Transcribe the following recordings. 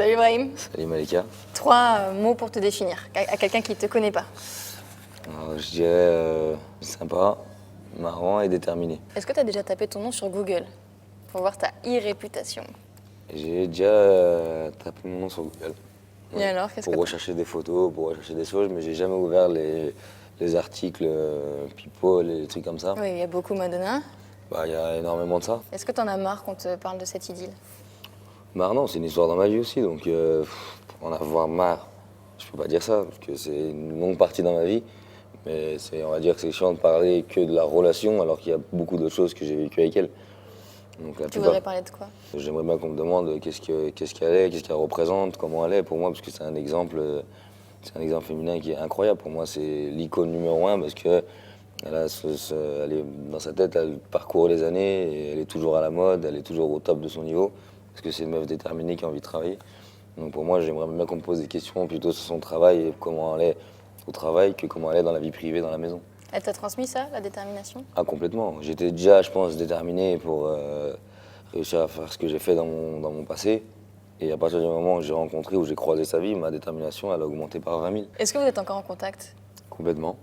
Salut Brahim. Salut Malika. 3 mots pour te définir, à quelqu'un qui ne te connaît pas. Alors, je dirais sympa, marrant et déterminé. Est-ce que tu as déjà tapé ton nom sur Google pour voir ta e-réputation? J'ai déjà tapé mon nom sur Google. Et alors, qu'est-ce Pour que rechercher des photos, pour rechercher des choses, mais j'ai jamais ouvert les articles People et les trucs comme ça. Oui, il y a beaucoup Madonna. Bah, il y a énormément de ça. Est-ce que tu en as marre qu'on te parle de cette idylle? Bah non, c'est une histoire dans ma vie aussi, donc en avoir marre, je peux pas dire ça, parce que c'est une longue partie dans ma vie. Mais on va dire que c'est chiant de parler que de la relation, alors qu'il y a beaucoup d'autres choses que j'ai vécues avec elle. Donc, Tu voudrais parler de quoi? J'aimerais bien qu'on me demande qu'est-ce qu'elle est, qu'est-ce qu'elle représente, comment elle est pour moi, parce que c'est un exemple féminin qui est incroyable. Pour moi, c'est l'icône numéro 1 parce que elle est dans sa tête, elle parcourt les années et elle est toujours à la mode, elle est toujours au top de son niveau, parce que c'est une meuf déterminée qui a envie de travailler. Donc pour moi, j'aimerais bien qu'on me pose des questions plutôt sur son travail et comment elle est au travail que comment elle est dans la vie privée, dans la maison. Elle t'a transmis ça, la détermination? Ah, complètement. J'étais déjà, je pense, déterminé pour réussir à faire ce que j'ai fait dans mon passé. Et à partir du moment où j'ai rencontré, où j'ai croisé sa vie, ma détermination, elle a augmenté par 20 000. Est-ce que vous êtes encore en contact? Complètement.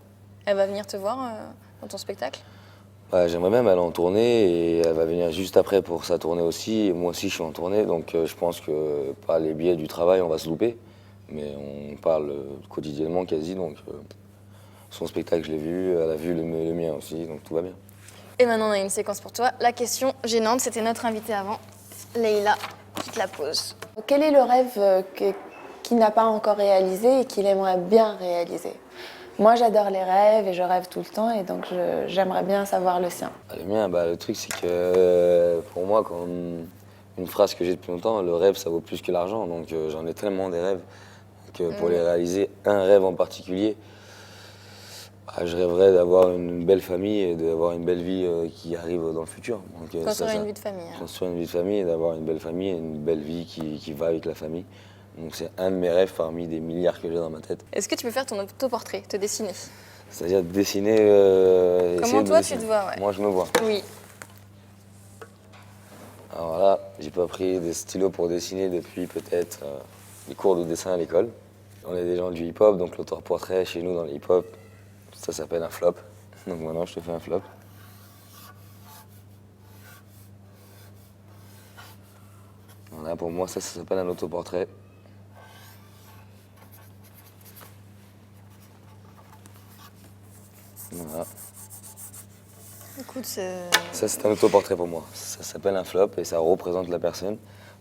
Elle va venir te voir dans ton spectacle? Bah, j'aimerais même aller en tournée et elle va venir juste après pour sa tournée aussi. Et moi aussi, je suis en tournée, donc je pense que par les biais du travail, on va se louper. Mais on parle quotidiennement quasi, donc son spectacle, je l'ai vu, elle a vu le mien aussi, donc tout va bien. Et maintenant, on a une séquence pour toi. La question gênante, c'était notre invitée avant, Leïla, qui te la pose. Quel est le rêve qu'il n'a pas encore réalisé et qu'il aimerait bien réaliser? Moi, j'adore les rêves et je rêve tout le temps et donc j'aimerais bien savoir le sien. Le mien, le truc, c'est que pour moi, quand une phrase que j'ai depuis longtemps, le rêve, ça vaut plus que l'argent. Donc j'en ai tellement des rêves que pour les réaliser, un rêve en particulier, je rêverais d'avoir une belle famille et d'avoir une belle vie qui arrive dans le futur. Donc, Construire une vie de famille. Hein. Construire une vie de famille et d'avoir une belle famille et une belle vie qui va avec la famille. Donc c'est un de mes rêves parmi des milliards que j'ai dans ma tête. Est-ce que tu peux faire ton autoportrait, te dessiner? C'est-à-dire dessiner... Comment toi tu te vois, ouais. Moi je me vois. Oui. Alors là, j'ai pas pris des stylos pour dessiner depuis peut-être les cours de dessin à l'école. On est des gens du hip-hop, donc l'autoportrait chez nous dans le hip-hop, ça s'appelle un flop. Donc maintenant je te fais un flop. Voilà, pour moi ça s'appelle un autoportrait. Voilà. Écoute, Ça c'est un autoportrait pour moi. Ça s'appelle un flop et ça représente la personne.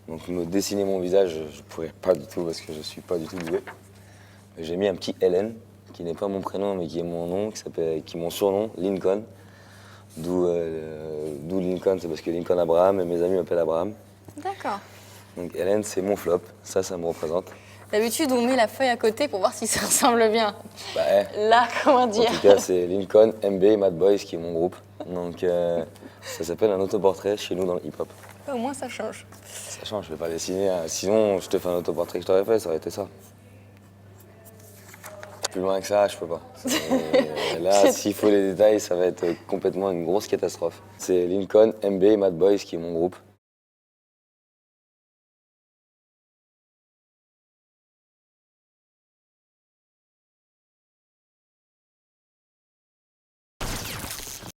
Donc me dessiner mon visage, je pourrais pas du tout parce que je suis pas du tout doué. J'ai mis un petit Hélène, qui n'est pas mon prénom mais qui est mon nom, qui est mon surnom, Lincoln. D'où Lincoln, c'est parce que Lincoln Abraham et mes amis m'appellent Abraham. D'accord. Donc Hélène, c'est mon flop, ça me représente. D'habitude, on met la feuille à côté pour voir si ça ressemble bien. Là, En comment dire? tout cas, c'est Lincoln, MB, Mad Boys qui est mon groupe. Donc ça s'appelle un autoportrait chez nous dans le hip-hop. Au moins, ça change. Ça change, je vais pas dessiner. Sinon, je te fais un autoportrait que je t'aurais fait, ça aurait été ça. Plus loin que ça, je peux pas. Et là, s'il faut les détails, ça va être complètement une grosse catastrophe. C'est Lincoln, MB, Mad Boys qui est mon groupe.